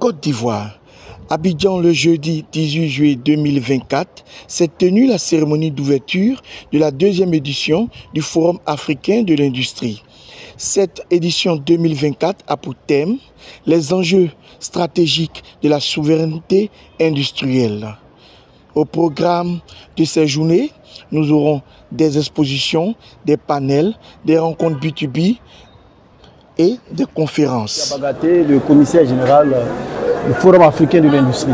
Côte d'Ivoire. Abidjan, le jeudi 18 juillet 2024, s'est tenue la cérémonie d'ouverture de la deuxième édition du Forum africain de l'industrie. Cette édition 2024 a pour thème les enjeux stratégiques de la souveraineté industrielle. Au programme de ces journées, nous aurons des expositions, des panels, des rencontres B2B et des conférences. Bagaté, le commissaire général du Forum africain de l'industrie.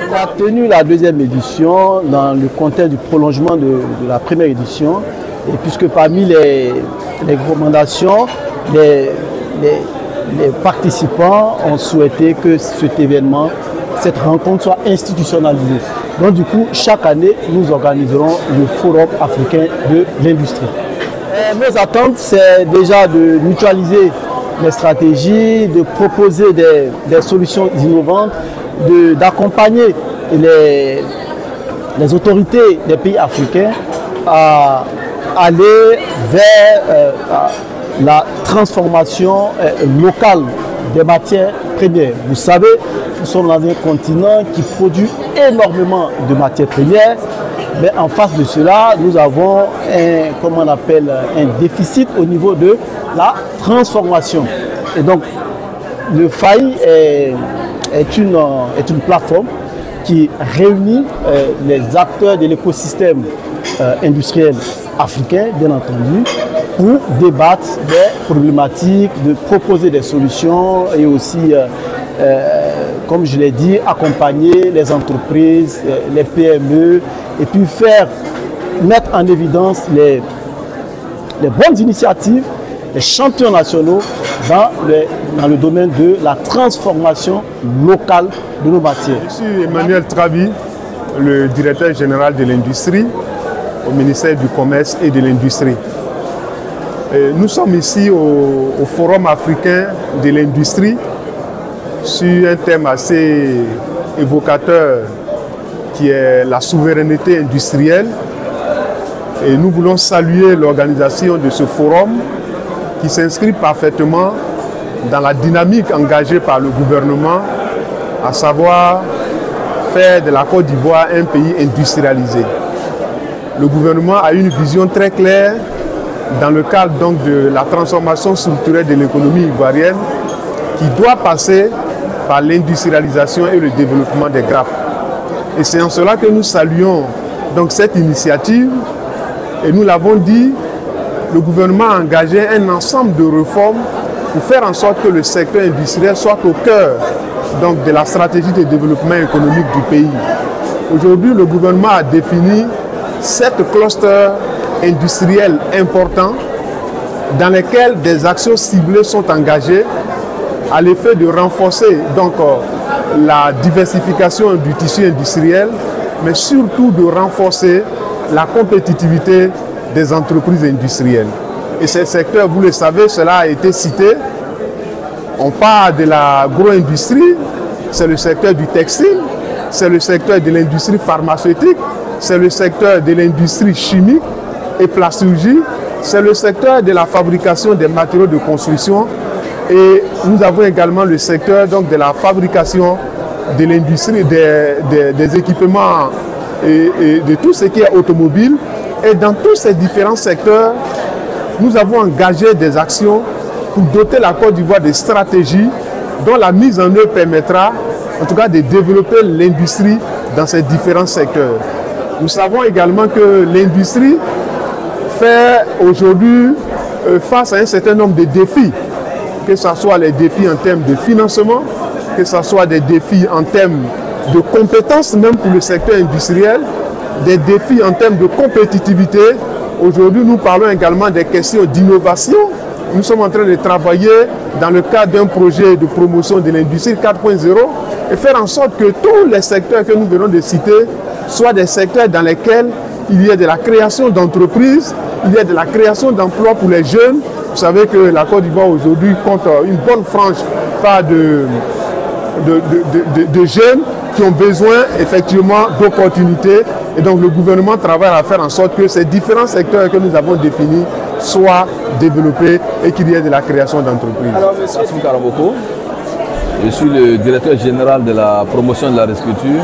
On a tenu la deuxième édition dans le contexte du prolongement de la première édition, et puisque parmi les recommandations, les participants ont souhaité que cet événement, cette rencontre soit institutionnalisée. Donc du coup, chaque année, nous organiserons le Forum africain de l'industrie. Nos attentes, c'est déjà de mutualiser les stratégies, de proposer des solutions innovantes, d'accompagner les autorités des pays africains à aller vers la transformation locale des matières premières. Vous savez, nous sommes dans un continent qui produit énormément de matières premières, mais en face de cela, nous avons un déficit au niveau de la transformation. Et donc, le FAI est une plateforme qui réunit les acteurs de l'écosystème industriel africain, bien entendu, pour débattre des problématiques, de proposer des solutions et aussi, comme je l'ai dit, accompagner les entreprises, les PME et puis mettre en évidence les bonnes initiatives, les champions nationaux dans le domaine de la transformation locale de nos matières. Je suis Emmanuel Trabi, le directeur général de l'industrie au ministère du Commerce et de l'Industrie. Nous sommes ici au Forum africain de l'industrie sur un thème assez évocateur qui est la souveraineté industrielle. Et nous voulons saluer l'organisation de ce forum qui s'inscrit parfaitement dans la dynamique engagée par le gouvernement, à savoir faire de la Côte d'Ivoire un pays industrialisé. Le gouvernement a une vision très claire dans le cadre donc de la transformation structurelle de l'économie ivoirienne qui doit passer par l'industrialisation et le développement des grappes. Et c'est en cela que nous saluons donc cette initiative. Et nous l'avons dit, le gouvernement a engagé un ensemble de réformes pour faire en sorte que le secteur industriel soit au cœur donc, de la stratégie de développement économique du pays. Aujourd'hui, le gouvernement a défini 7 clusters industriels importants dans lesquels des actions ciblées sont engagées à l'effet de renforcer donc, la diversification du tissu industriel, mais surtout de renforcer la compétitivité des entreprises industrielles. Et ces secteurs, vous le savez, cela a été cité. On parle de l'agro-industrie, c'est le secteur du textile, c'est le secteur de l'industrie pharmaceutique, c'est le secteur de l'industrie chimique et plasturgie, c'est le secteur de la fabrication des matériaux de construction. Et nous avons également le secteur donc, de la fabrication de l'industrie des équipements et de tout ce qui est automobile. Et dans tous ces différents secteurs, nous avons engagé des actions pour doter la Côte d'Ivoire de stratégies dont la mise en œuvre permettra en tout cas de développer l'industrie dans ces différents secteurs. Nous savons également que l'industrie fait aujourd'hui face à un certain nombre de défis, que ce soit les défis en termes de financement, que ce soit des défis en termes de compétences même pour le secteur industriel, des défis en termes de compétitivité. Aujourd'hui, nous parlons également des questions d'innovation. Nous sommes en train de travailler dans le cadre d'un projet de promotion de l'industrie 4.0 et faire en sorte que tous les secteurs que nous venons de citer soient des secteurs dans lesquels il y a de la création d'entreprises, il y a de la création d'emplois pour les jeunes. Vous savez que la Côte d'Ivoire aujourd'hui compte une bonne frange de jeunes qui ont besoin effectivement d'opportunités. Et donc le gouvernement travaille à faire en sorte que ces différents secteurs que nous avons définis soient développés et qu'il y ait de la création d'entreprises. Alors, M. Assou Karaboko, Je suis le directeur général de la promotion de l'agriculture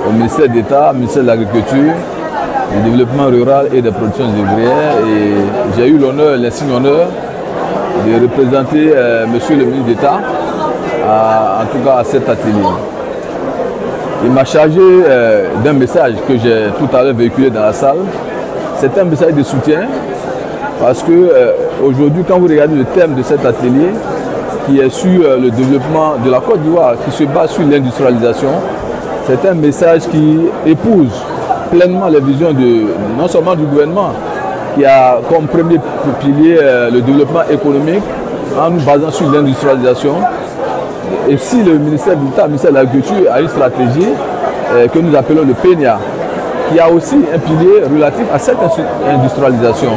au ministère d'État, ministère de l'Agriculture, du développement rural et des productions ouvrières. Et j'ai eu l'honneur, l'insigne honneur de représenter monsieur le ministre d'État, en tout cas à cet atelier. Il m'a chargé d'un message que j'ai tout à l'heure véhiculé dans la salle. C'est un message de soutien parce que aujourd'hui, quand vous regardez le thème de cet atelier, qui est sur le développement de la Côte d'Ivoire, qui se base sur l'industrialisation, c'est un message qui épouse pleinement les visions non seulement du gouvernement, qui a comme premier pilier le développement économique en nous basant sur l'industrialisation. Et si le ministère d'État, le ministère de l'Agriculture a une stratégie que nous appelons le PENIA, qui a aussi un pilier relatif à cette industrialisation.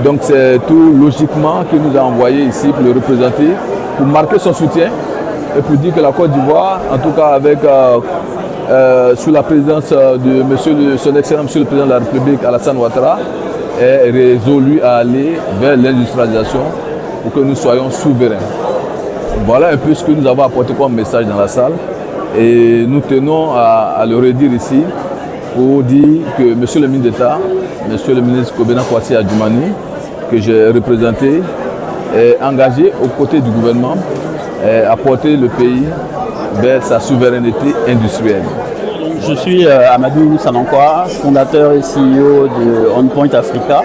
Donc c'est tout logiquement qu'il nous a envoyé ici pour le représenter, pour marquer son soutien et pour dire que la Côte d'Ivoire, en tout cas avec sous la présidence de son Excellence Monsieur le Président de la République, Alassane Ouattara, est résolu à aller vers l'industrialisation pour que nous soyons souverains. Voilà un peu ce que nous avons apporté comme message dans la salle et nous tenons à le redire ici pour dire que Monsieur le ministre d'État, Monsieur le ministre Kobena Kwasi Adjumani, que j'ai représenté, est engagé aux côtés du gouvernement à porter le pays vers sa souveraineté industrielle. Je suis Amadou Sanankwa, fondateur et CEO de On Point Africa.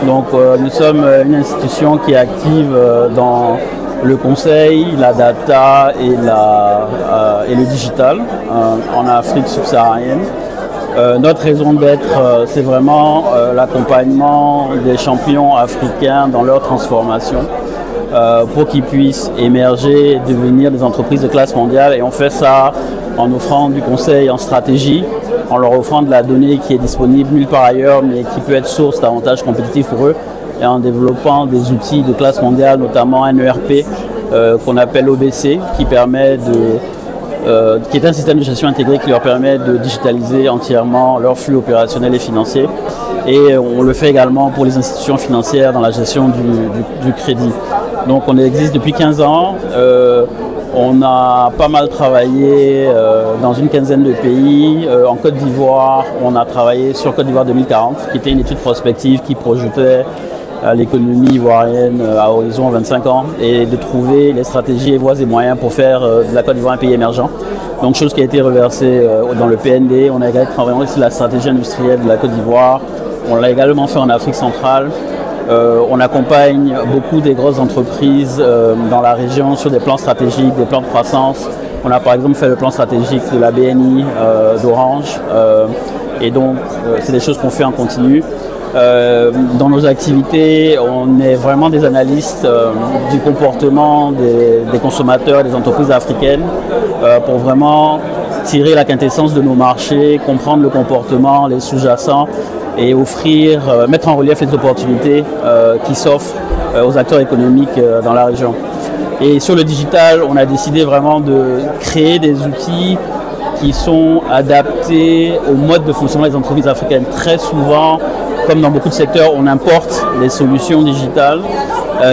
Donc, nous sommes une institution qui est active dans le conseil, la data et le digital en Afrique subsaharienne. Notre raison d'être, c'est vraiment l'accompagnement des champions africains dans leur transformation pour qu'ils puissent émerger et devenir des entreprises de classe mondiale. Et on fait ça en offrant du conseil en stratégie, en leur offrant de la donnée qui est disponible nulle part ailleurs, mais qui peut être source d'avantages compétitifs pour eux, et en développant des outils de classe mondiale, notamment un ERP qu'on appelle OBC, qui est un système de gestion intégré qui leur permet de digitaliser entièrement leur flux opérationnel et financier. Et on le fait également pour les institutions financières dans la gestion du crédit. Donc on existe depuis 15 ans. On a pas mal travaillé dans une quinzaine de pays. En Côte d'Ivoire, on a travaillé sur Côte d'Ivoire 2040, qui était une étude prospective qui projetait l'économie ivoirienne à horizon 25 ans et de trouver les stratégies, voies et moyens pour faire de la Côte d'Ivoire un pays émergent. Donc chose qui a été reversée dans le PND. On a également travaillé sur la stratégie industrielle de la Côte d'Ivoire. On l'a également fait en Afrique centrale. On accompagne beaucoup des grosses entreprises dans la région sur des plans stratégiques, des plans de croissance. On a par exemple fait le plan stratégique de la BNI d'Orange. Et donc, c'est des choses qu'on fait en continu. Dans nos activités, on est vraiment des analystes du comportement des consommateurs, des entreprises africaines pour vraiment tirer la quintessence de nos marchés, comprendre le comportement, les sous-jacents et mettre en relief les opportunités qui s'offrent aux acteurs économiques dans la région. Et sur le digital, on a décidé vraiment de créer des outils qui sont adaptés au mode de fonctionnement des entreprises africaines. Très souvent, comme dans beaucoup de secteurs, on importe les solutions digitales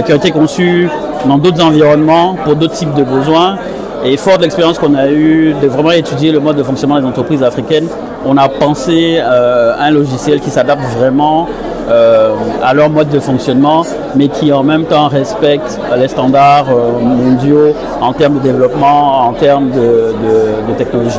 qui ont été conçues dans d'autres environnements pour d'autres types de besoins. Et fort de l'expérience qu'on a eue de vraiment étudier le mode de fonctionnement des entreprises africaines, on a pensé un logiciel qui s'adapte vraiment à leur mode de fonctionnement, mais qui en même temps respecte les standards mondiaux en termes de développement, en termes de technologie.